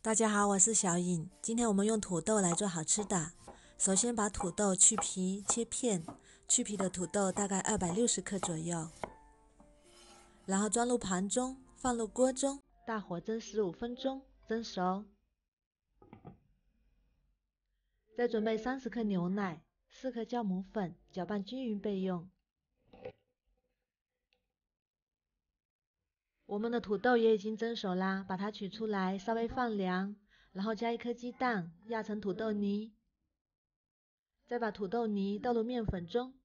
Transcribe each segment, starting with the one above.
大家好，我是小颖。今天我们用土豆来做好吃的。首先把土豆去皮切片，去皮的土豆大概260克左右，然后装入盘中，放入锅中，大火蒸15分钟，蒸熟。再准备30克牛奶、4克酵母粉，搅拌均匀备用。我们的土豆也已经蒸熟啦，把它取出来，稍微放凉，然后加1颗鸡蛋，压成土豆泥。再把土豆泥倒入面粉中，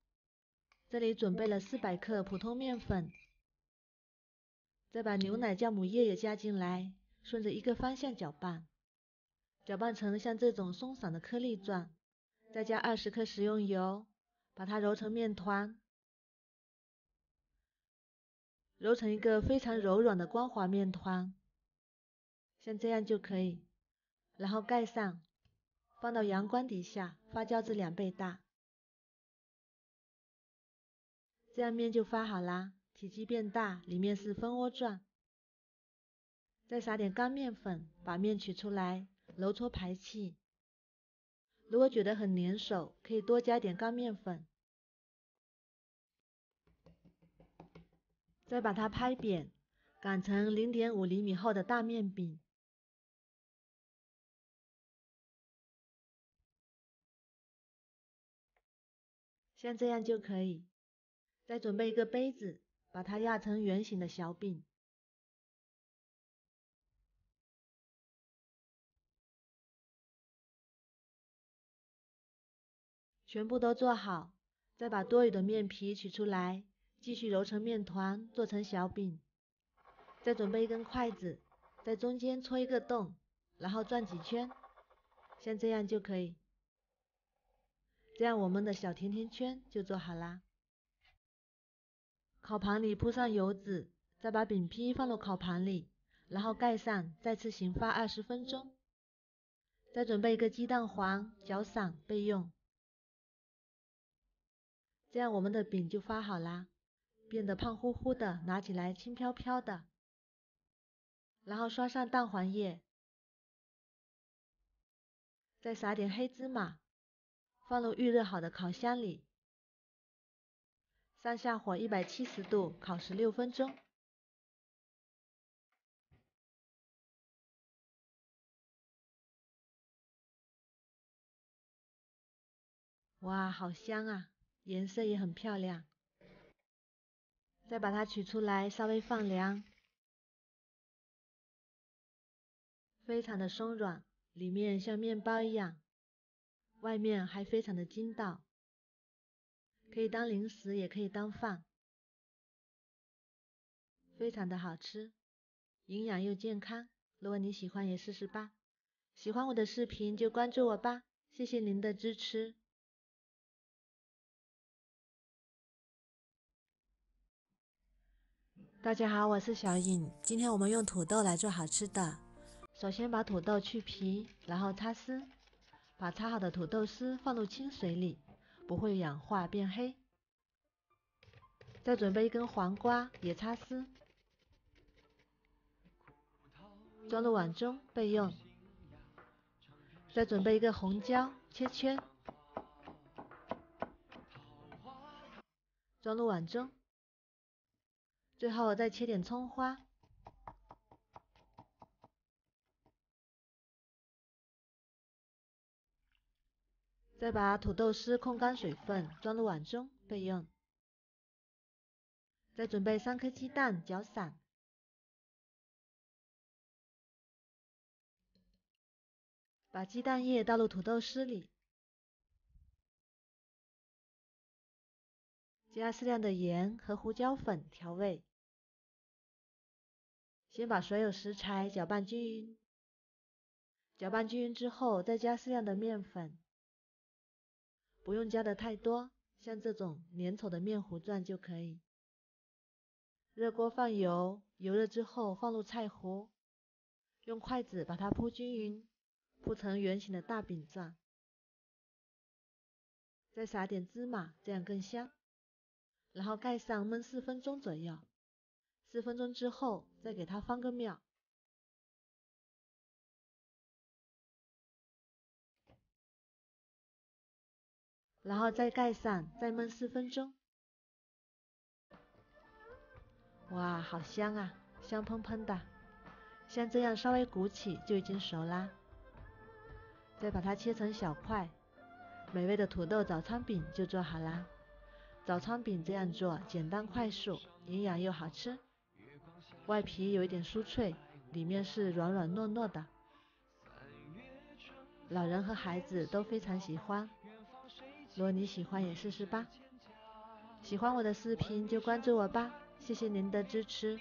这里准备了400克普通面粉。再把牛奶酵母液也加进来，顺着一个方向搅拌，搅拌成像这种松散的颗粒状。再加20克食用油，把它揉成面团，揉成一个非常柔软的光滑面团，像这样就可以。然后盖上，放到阳光底下发酵至2倍大，这样面就发好啦，体积变大，里面是蜂窝状。再撒点干面粉，把面取出来，揉搓排气。如果觉得很粘手，可以多加点干面粉。再把它拍扁，擀成0.5厘米厚的大面饼。像这样就可以。再准备一个杯子，把它压成圆形的小饼。全部都做好，再把多余的面皮取出来，继续揉成面团，做成小饼。再准备一根筷子，在中间戳一个洞，然后转几圈，像这样就可以。这样我们的小甜甜圈就做好啦。烤盘里铺上油纸，再把饼皮放入烤盘里，然后盖上，再次醒发20分钟。再准备一个鸡蛋黄，搅散备用。这样我们的饼就发好啦，变得胖乎乎的，拿起来轻飘飘的。然后刷上蛋黄液，再撒点黑芝麻，放入预热好的烤箱里，上下火170度烤16分钟。哇，好香啊，颜色也很漂亮。再把它取出来，稍微放凉，非常的松软，里面像面包一样，外面还非常的筋道，可以当零食，也可以当饭，非常的好吃，营养又健康。如果你喜欢，也试试吧。喜欢我的视频就关注我吧，谢谢您的支持。大家好，我是小颖。今天我们用土豆来做好吃的。首先把土豆去皮，然后擦丝，把擦好的土豆丝放入清水里，不会氧化变黑。再准备一根黄瓜，也擦丝，装入碗中备用。再准备一个红椒，切圈，装入碗中。最后再切点葱花。再把土豆丝控干水分，装入碗中备用。再准备3颗鸡蛋，搅散。把鸡蛋液倒入土豆丝里，加适量的盐和胡椒粉调味。先把所有食材搅拌均匀，搅拌均匀之后，再加适量的面粉，不用加的太多，像这种粘稠的面糊状就可以。热锅放油，油热之后放入菜糊，用筷子把它铺均匀，铺成圆形的大饼状。再撒点芝麻，这样更香。然后盖上焖4分钟左右。4分钟之后，再给它翻个面。然后再盖上，再焖4分钟。哇，好香啊，香喷喷的。像这样稍微鼓起就已经熟啦。再把它切成小块，美味的土豆早餐饼就做好啦。早餐饼这样做简单快速，营养又好吃。外皮有一点酥脆，里面是软软糯糯的，老人和孩子都非常喜欢。如果你喜欢也试试吧。喜欢我的视频就关注我吧，谢谢您的支持。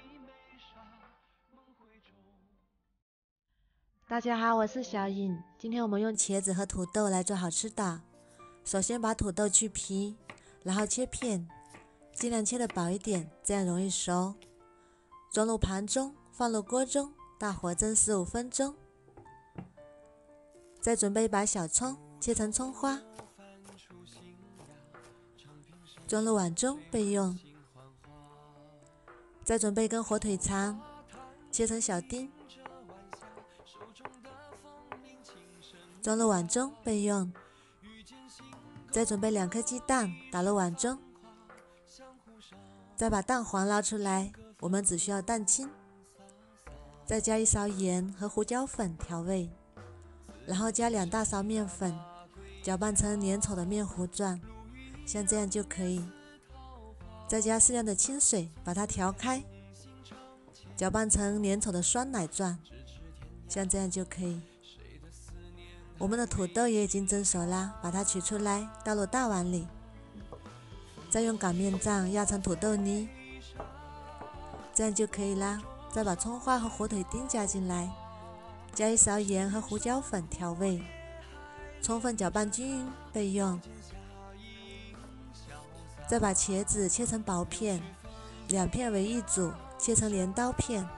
大家好，我是小颖，今天我们用茄子和土豆来做好吃的。首先把土豆去皮，然后切片，尽量切得薄一点，这样容易熟。装入盘中，放入锅中，大火蒸15分钟。再准备一把小葱，切成葱花，装入碗中备用。再准备一根火腿肠，切成小丁，装入碗中备用。再准备2颗鸡蛋，打入碗中。再把蛋黄捞出来，我们只需要蛋清。再加1勺盐和胡椒粉调味，然后加2大勺面粉，搅拌成粘稠的面糊状，像这样就可以。再加适量的清水，把它调开，搅拌成粘稠的酸奶状，像这样就可以。我们的土豆也已经蒸熟啦，把它取出来，倒入大碗里。再用擀面杖压成土豆泥，这样就可以啦。再把葱花和火腿丁加进来，加1勺盐和胡椒粉调味，充分搅拌均匀备用。再把茄子切成薄片，2片为一组，切成镰刀片，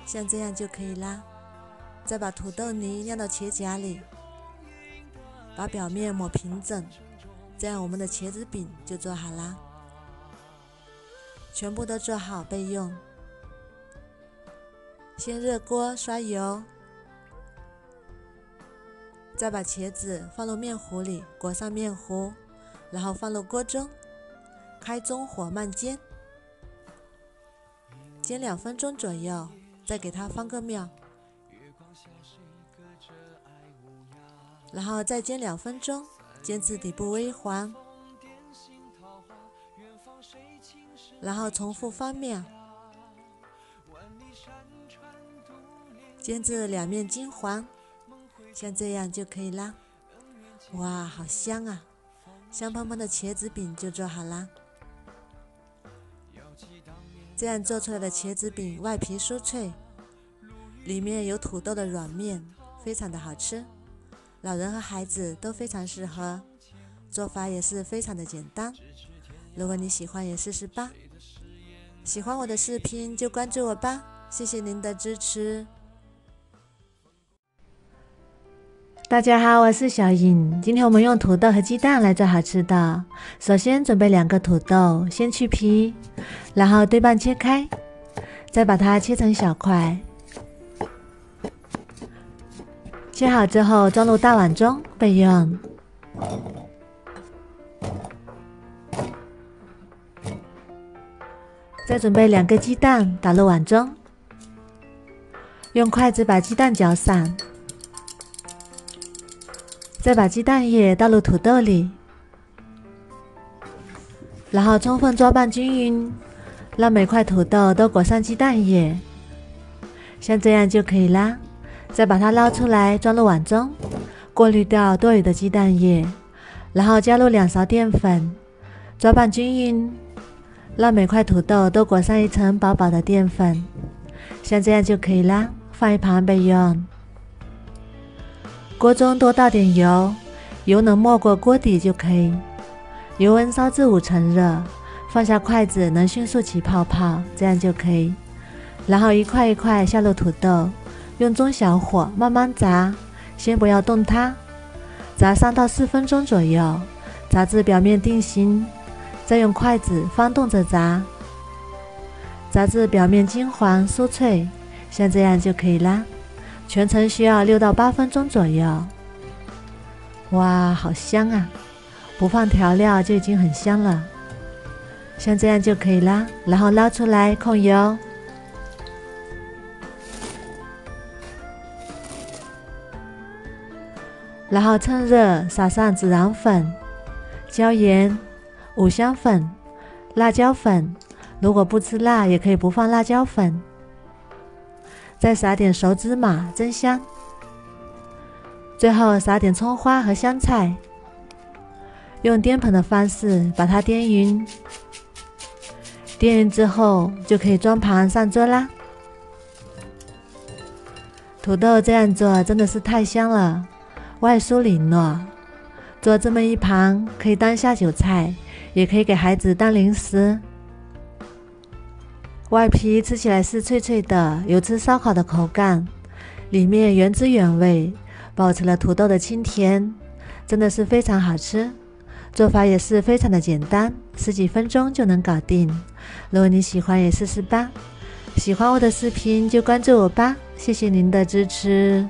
像这样就可以啦。再把土豆泥晾到茄夹里，把表面抹平整，这样我们的茄子饼就做好啦。全部都做好备用。先热锅刷油，再把茄子放入面糊里，裹上面糊，然后放入锅中，开中火慢煎，煎2分钟左右，再给它翻个面，然后再煎2分钟，煎至底部微黄，然后重复翻面，煎至2面金黄，像这样就可以啦。哇，好香啊！香喷喷的茄子饼就做好啦。这样做出来的茄子饼外皮酥脆，里面有土豆的软面，非常的好吃。老人和孩子都非常适合，做法也是非常的简单。如果你喜欢也试试吧。喜欢我的视频就关注我吧，谢谢您的支持。大家好，我是小颖，今天我们用土豆和鸡蛋来做好吃的。首先准备2个土豆，先去皮，然后对半切开，再把它切成小块。切好之后装入大碗中备用。再准备2个鸡蛋打入碗中，用筷子把鸡蛋搅散，再把鸡蛋液倒入土豆里，然后充分搅拌均匀，让每块土豆都裹上鸡蛋液，像这样就可以啦。再把它捞出来，装入碗中，过滤掉多余的鸡蛋液，然后加入2勺淀粉，搅拌均匀，让每块土豆都裹上一层薄薄的淀粉，像这样就可以啦。放一旁备用。锅中多倒点油，油能没过锅底就可以。油温烧至5成热，放下筷子能迅速起泡泡，这样就可以。然后一块一块下入土豆，用中小火慢慢炸，先不要动它，炸3到4分钟左右，炸至表面定型，再用筷子翻动着炸，炸至表面金黄酥脆，像这样就可以啦。全程需要6到8分钟左右。哇，好香啊！不放调料就已经很香了。像这样就可以啦，然后捞出来控油，然后趁热撒上孜然粉、椒盐、五香粉、辣椒粉，如果不吃辣也可以不放辣椒粉，再撒点熟芝麻增香，最后撒点葱花和香菜，用颠盆的方式把它颠匀。颠匀之后就可以装盘上桌啦。土豆这样做真的是太香了，外酥里糯，做这么一盘可以当下酒菜，也可以给孩子当零食。外皮吃起来是脆脆的，有吃烧烤的口感，里面原汁原味，保持了土豆的清甜，真的是非常好吃。做法也是非常的简单，10几分钟就能搞定。如果你喜欢也试试吧。喜欢我的视频就关注我吧，谢谢您的支持。